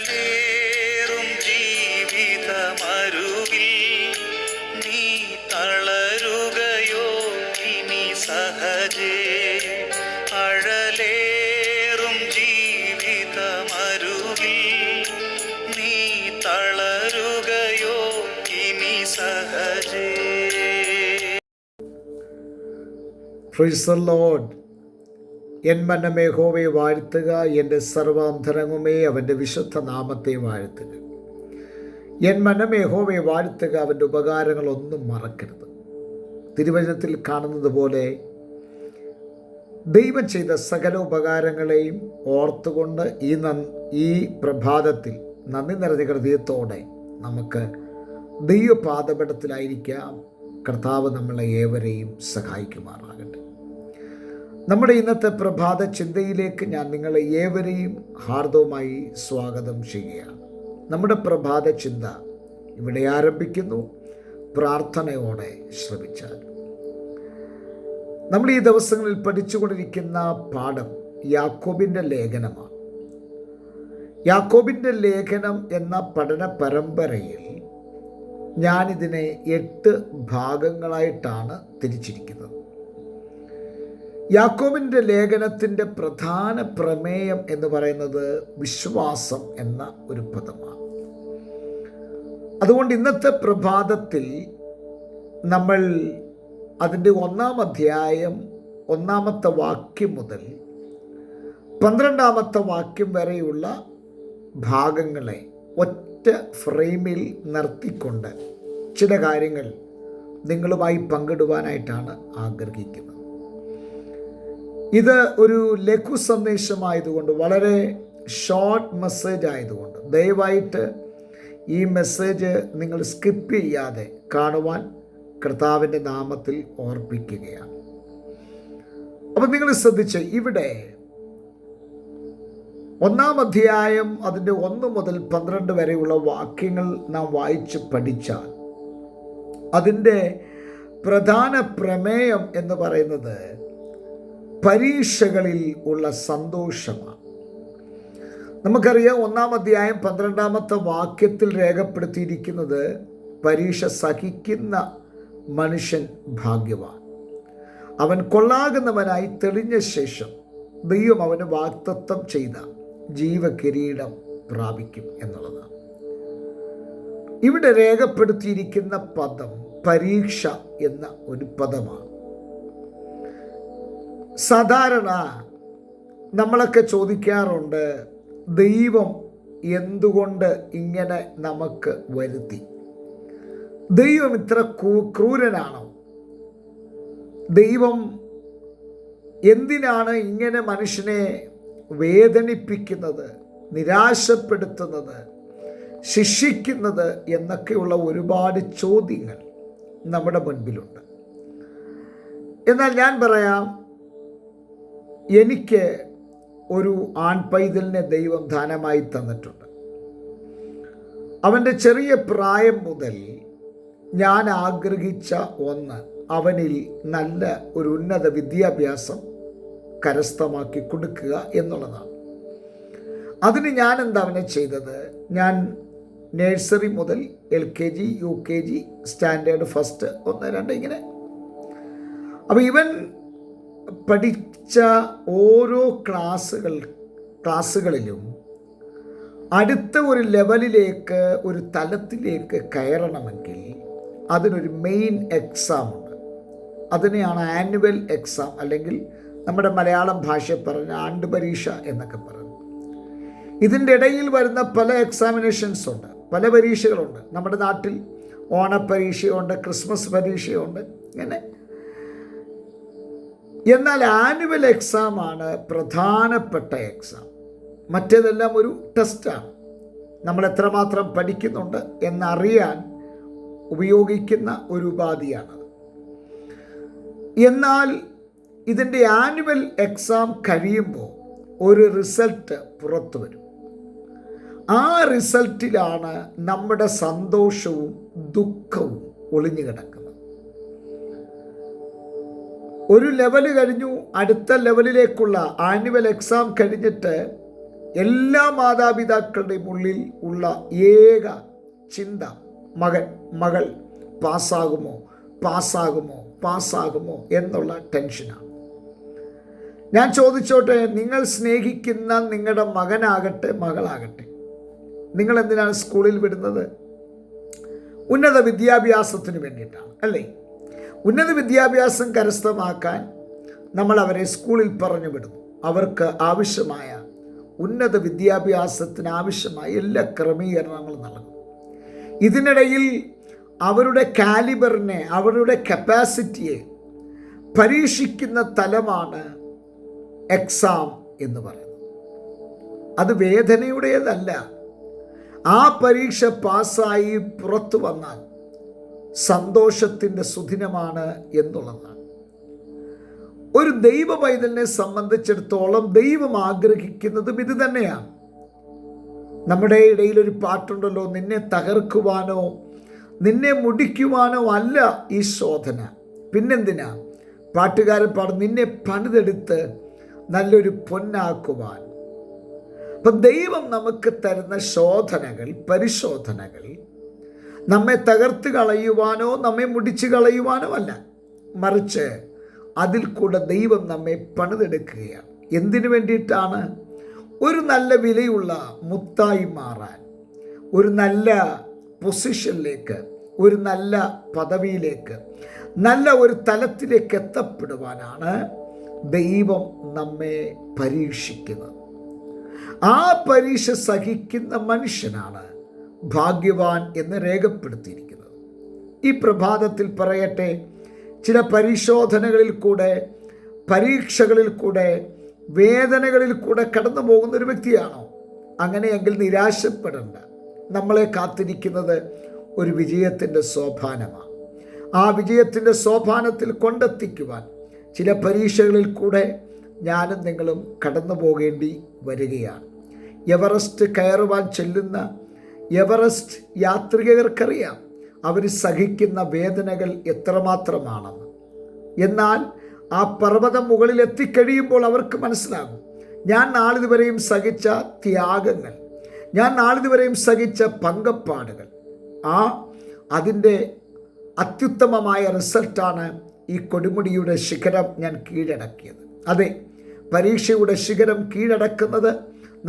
അഴലേറും ജീവിതമരുവിൽ നീ തളരുകയോ ഇനി സഹജേ? അഴലേറും ജീവിതമരുവിൽ നീ തളരുകയോ ഇനി സഹജേ? Praise the Lord. എൻ മനമേ യഹോവയെ വാഴ്ത്തുക, എൻ്റെ സർവാന്തരംഗമേ അവൻ്റെ വിശുദ്ധ നാമത്തെ വാഴ്ത്തുക. എൻ മനമേ യഹോവയെ വാഴ്ത്തുക, അവൻ്റെ ഉപകാരങ്ങളൊന്നും മറക്കരുത്. തിരുവചനത്തിൽ കാണുന്നത് പോലെ ദൈവം ചെയ്ത സകല ഉപകാരങ്ങളെയും ഓർത്തുകൊണ്ട് ഈ പ്രഭാതത്തിൽ നന്ദി നിറഞ്ഞ ഹൃദയത്തോടെ നമുക്ക് ദൈവപാദപീഠത്തിലായിരിക്കാം. കർത്താവ് നമ്മളെ ഏവരെയും സഹായിക്കുമാറാകട്ടെ. നമ്മുടെ ഇന്നത്തെ പ്രഭാത ചിന്തയിലേക്ക് ഞാൻ നിങ്ങളെ ഏവരെയും ഹാർദവുമായി സ്വാഗതം ചെയ്യുകയാണ്. നമ്മുടെ പ്രഭാത ചിന്ത ഇവിടെ ആരംഭിക്കുന്നു. പ്രാർത്ഥനയോടെ ശ്രമിച്ചാൽ നമ്മൾ ഈ ദിവസങ്ങളിൽ പഠിച്ചുകൊണ്ടിരിക്കുന്ന പാഠം യാക്കോബിൻ്റെ ലേഖനമാണ്. യാക്കോബിൻ്റെ ലേഖനം എന്ന പഠന പരമ്പരയിൽ ഞാനിതിനെ 8 ഭാഗങ്ങളായിട്ടാണ് തിരിച്ചിരിക്കുന്നത്. യാക്കോബിൻ്റെ ലേഖനത്തിൻ്റെ പ്രധാന പ്രമേയം എന്ന് പറയുന്നത് വിശ്വാസം എന്ന ഒരു പദമാണ്. അതുകൊണ്ട് ഇന്നത്തെ പ്രഭാതത്തിൽ നമ്മൾ അതിൻ്റെ 1-ാം അധ്യായം 1-ാമത്തെ വാക്യം മുതൽ 12-ാമത്തെ വാക്യം വരെയുള്ള ഭാഗങ്ങളെ ഒറ്റ ഫ്രെയിമിൽ നിർത്തിക്കൊണ്ട് ചില കാര്യങ്ങൾ നിങ്ങളുമായി പങ്കിടുവാനായിട്ടാണ് ആഗ്രഹിക്കുന്നത്. ഇത് ഒരു ലഘു സന്ദേശമായതുകൊണ്ട്, വളരെ ഷോർട്ട് മെസ്സേജ് ആയതുകൊണ്ട് ദയവായിട്ട് ഈ മെസ്സേജ് നിങ്ങൾ സ്കിപ്പ് ചെയ്യാതെ കാണുവാൻ കർത്താവിൻ്റെ നാമത്തിൽ ഓർപ്പിക്കുകയാണ്. അപ്പം നിങ്ങൾ ശ്രദ്ധിച്ച്, ഇവിടെ 1-ാം അധ്യായം അതിൻ്റെ 1 മുതൽ 12 വരെയുള്ള വാക്യങ്ങൾ നാം വായിച്ച് പഠിച്ചാൽ അതിൻ്റെ പ്രധാന പ്രമേയം എന്ന് പറയുന്നത് പരീക്ഷകളിൽ ഉള്ള സന്തോഷമാണ്. നമുക്കറിയാം, 1-ാം അധ്യായം 12-ാമത്തെ വാക്യത്തിൽ രേഖപ്പെടുത്തിയിരിക്കുന്നത് പരീക്ഷ സഹിക്കുന്ന മനുഷ്യൻ ഭാഗ്യവാൻ, അവൻ കൊള്ളാകുന്നവനായി തെളിഞ്ഞ ശേഷം ദൈവം അവന് വാഗ്ദത്തം ചെയ്ത ജീവകിരീടം പ്രാപിക്കും എന്നുള്ളതാണ്. ഇവിടെ രേഖപ്പെടുത്തിയിരിക്കുന്ന പദം പരീക്ഷ എന്ന ഒരു പദമാണ്. സാധാരണ നമ്മളൊക്കെ ചോദിക്കാറുണ്ട്, ദൈവം എന്തുകൊണ്ട് ഇങ്ങനെ നമുക്ക് വരുത്തി? ദൈവം ഇത്ര ക്രൂരനാണോ? ദൈവം എന്തിനാണ് ഇങ്ങനെ മനുഷ്യനെ വേദനിപ്പിക്കുന്നത്, നിരാശപ്പെടുത്തുന്നത്, ശിക്ഷിക്കുന്നത് എന്നൊക്കെയുള്ള ഒരുപാട് ചോദ്യങ്ങൾ നമ്മുടെ മുൻപിലുണ്ട്. എന്നാൽ ഞാൻ പറയാം, എനിക്ക് ഒരു ആൺപൈതലിനെ ദൈവം ദാനമായി തന്നിട്ടുണ്ട്. അവൻ്റെ ചെറിയ പ്രായം മുതൽ ഞാൻ ആഗ്രഹിച്ച ഒന്ന് അവനിൽ നല്ല ഒരു ഉന്നത വിദ്യാഭ്യാസം കരസ്ഥമാക്കി കൊടുക്കുക എന്നുള്ളതാണ്. അതിന് ഞാൻ എന്താ അവനെ ചെയ്തത്? ഞാൻ നഴ്സറി മുതൽ LKG UKG സ്റ്റാൻഡേർഡ് ഫസ്റ്റ് 1, 2 ഇങ്ങനെ. അപ്പോൾ ഇവൻ പഠിച്ച ഓരോ ക്ലാസ്സുകളിലും അടുത്ത ഒരു ലെവലിലേക്ക്, ഒരു തലത്തിലേക്ക് കയറണമെങ്കിൽ അതിനൊരു മെയിൻ എക്സാം ഉണ്ട്. അതിനെയാണ് ആനുവൽ എക്സാം, അല്ലെങ്കിൽ നമ്മുടെ മലയാളം ഭാഷയിൽ പറഞ്ഞ ആണ്ട് പരീക്ഷ എന്നൊക്കെ പറയുന്നത്. ഇതിൻ്റെ ഇടയിൽ വരുന്ന പല എക്സാമിനേഷൻസ് ഉണ്ട്, പല പരീക്ഷകളുണ്ട്. നമ്മുടെ നാട്ടിൽ ഓണപ്പരീക്ഷയുണ്ട്, ക്രിസ്മസ് പരീക്ഷയുണ്ട്, ഇങ്ങനെ. എന്നാൽ ആനുവൽ എക്സാമാണ് പ്രധാനപ്പെട്ട എക്സാം. മറ്റേതെല്ലാം ഒരു ടെസ്റ്റാണ്. നമ്മൾ എത്രമാത്രം പഠിക്കുന്നുണ്ട് എന്നറിയാൻ ഉപയോഗിക്കുന്ന ഒരു ഉപാധിയാണത്. എന്നാൽ ഇതിൻ്റെ ആനുവൽ എക്സാം കഴിയുമ്പോൾ ഒരു റിസൾട്ട് പുറത്തു വരും. ആ റിസൾട്ടിലാണ് നമ്മുടെ സന്തോഷവും ദുഃഖവും ഒളിഞ്ഞു കിടക്കുന്നത്. ഒരു ലെവൽ കഴിഞ്ഞു, അടുത്ത ലെവലിലേക്കുള്ള ആനുവൽ എക്സാം കഴിഞ്ഞിട്ട് എല്ലാ മാതാപിതാക്കളുടെയും ഉള്ളിൽ ഉള്ള ഏക ചിന്ത മകൾ പാസ്സാകുമോ എന്നുള്ള ടെൻഷനാണ്. ഞാൻ ചോദിച്ചോട്ടെ, നിങ്ങൾ സ്നേഹിക്കുന്ന നിങ്ങളുടെ മകനാകട്ടെ മകളാകട്ടെ, നിങ്ങൾ എന്തിനാണ് സ്കൂളിൽ വിടുന്നത്? ഉന്നത വിദ്യാഭ്യാസത്തിന് വേണ്ടിയിട്ടാണ്, അല്ലേ? ഉന്നത വിദ്യാഭ്യാസം കരസ്ഥമാക്കാൻ നമ്മൾ അവരെ സ്കൂളിൽ പറഞ്ഞു വിടുന്നു. അവർക്ക് ആവശ്യമായ ഉന്നത വിദ്യാഭ്യാസത്തിന് ആവശ്യമായ എല്ലാ ക്രമീകരണങ്ങളും നൽകും. ഇതിനിടയിൽ അവരുടെ കാലിബറിനെ, അവരുടെ കപ്പാസിറ്റിയെ പരീക്ഷിക്കുന്ന തലമാണ് എക്സാം എന്ന് പറയുന്നത്. അത് വേദനയുടേതല്ല. ആ പരീക്ഷ പാസ്സായി പുറത്തു വന്നാൽ സന്തോഷത്തിൻ്റെ സുദിനമാണ് എന്നുള്ളതാണ്. ഒരു ദൈവ പൈതലിനെ സംബന്ധിച്ചിടത്തോളം ദൈവം ആഗ്രഹിക്കുന്നതും ഇത് തന്നെയാണ്. നമ്മുടെ ഇടയിൽ ഒരു പാട്ടുണ്ടല്ലോ, നിന്നെ തകർക്കുവാനോ നിന്നെ മുടിക്കുവാനോ അല്ല ഈ ശോധന, പിന്നെന്തിനാ? പാട്ടുകാരൻ പാടും, നിന്നെ പണിതെടുത്ത് നല്ലൊരു പൊന്നാക്കുവാൻ. അപ്പം ദൈവം നമുക്ക് തരുന്ന ശോധനകൾ, പരിശോധനകൾ നമ്മെ തകർത്ത് കളയുവാനോ നമ്മെ മുടിച്ച് കളയുവാനോ അല്ല, മറിച്ച് അതിൽ കൂടെ ദൈവം നമ്മെ പണിതെടുക്കുകയാണ്. എന്തിനു വേണ്ടിയിട്ടാണ്? ഒരു നല്ല വിലയുള്ള മുത്തായി മാറാൻ, ഒരു നല്ല പൊസിഷനിലേക്ക്, ഒരു നല്ല പദവിയിലേക്ക്, നല്ല ഒരു തലത്തിലേക്ക് എത്തപ്പെടുവാനാണ് ദൈവം നമ്മെ പരീക്ഷിക്കുന്നത്. ആ പരീക്ഷ സഹിക്കുന്ന മനുഷ്യനാണ് ഭാഗ്യവാൻ എന്ന് രേഖപ്പെടുത്തിയിരിക്കുന്നത്. ഈ പ്രഭാതത്തിൽ പറയട്ടെ, ചില പരിശോധനകളിൽ കൂടെ, പരീക്ഷകളിൽ കൂടെ, വേദനകളിൽ കൂടെ കടന്നു പോകുന്ന ഒരു വ്യക്തിയാണോ? അങ്ങനെയെങ്കിൽ നിരാശപ്പെടേണ്ട. നമ്മളെ കാത്തിരിക്കുന്നത് ഒരു വിജയത്തിൻ്റെ സോപാനമാണ്. ആ വിജയത്തിൻ്റെ സോപാനത്തിൽ കൊണ്ടെത്തിക്കുവാൻ ചില പരീക്ഷകളിൽ കൂടെ ഞാനും നിങ്ങളും കടന്നു പോകേണ്ടി വരികയാണ്. എവറസ്റ്റ് കയറുവാൻ ചെല്ലുന്ന എവറസ്റ്റ് യാത്രികർക്കറിയാം അവർ സഹിക്കുന്ന വേദനകൾ എത്രമാത്രമാണെന്ന്. എന്നാൽ ആ പർവ്വതം മുകളിൽ എത്തിക്കഴിയുമ്പോൾ അവർക്ക് മനസ്സിലാകും, ഞാൻ നാളിതുവരെയും സഹിച്ച ത്യാഗങ്ങൾ, ഞാൻ നാളിതുവരെയും സഹിച്ച പങ്കപ്പാടുകൾ, അതിൻ്റെ അത്യുത്തമമായ റിസൾട്ടാണ് ഈ കൊടുമുടിയുടെ ശിഖരം ഞാൻ കീഴടക്കിയത്. അതെ, പരീക്ഷയുടെ ശിഖരം കീഴടക്കുന്നത്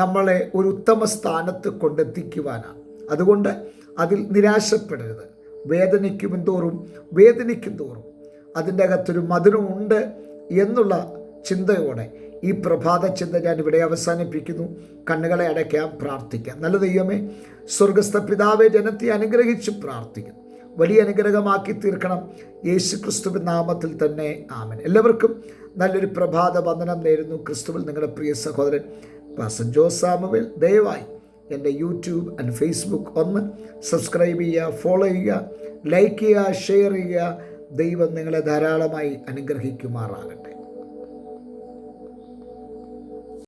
നമ്മളെ ഒരു ഉത്തമ സ്ഥാനത്ത് കൊണ്ടെത്തിക്കുവാനാണ്. അതുകൊണ്ട് അതിൽ നിരാശപ്പെടരുത്. വേദനിക്കും തോറും അതിൻ്റെ അകത്തൊരു മധുരമുണ്ട് എന്നുള്ള ചിന്തയോടെ ഈ പ്രഭാത ചിന്ത ഞാൻ ഇവിടെ അവസാനിപ്പിക്കുന്നു. കണ്ണുകളെ അടയ്ക്കാം, പ്രാർത്ഥിക്കാം. നല്ല ദൈവമേ, സ്വർഗസ്ഥ പിതാവേ, ജനത്തെ അനുഗ്രഹിച്ച് പ്രാർത്ഥിക്കുന്നു. വലിയ അനുഗ്രഹമാക്കി തീർക്കണം യേശു ക്രിസ്തുവിൻ നാമത്തിൽ തന്നെ, ആമേൻ. എല്ലാവർക്കും നല്ലൊരു പ്രഭാത വന്ദനം നേരുന്നു. ക്രിസ്തുവിൽ നിങ്ങളുടെ പ്രിയ സഹോദരൻ പാസ്റ്റർ ജോസ് സാമുവേൽ. ദയവായി എൻ്റെ യൂട്യൂബ് ആൻഡ് ഫേസ്ബുക്ക് ഒന്ന് സബ്സ്ക്രൈബ് ചെയ്യുക, ഫോളോ ചെയ്യുക, ലൈക്ക് ചെയ്യുക, ഷെയർ ചെയ്യുക. ദൈവം നിങ്ങളെ ധാരാളമായി അനുഗ്രഹിക്കുമാറാകട്ടെ.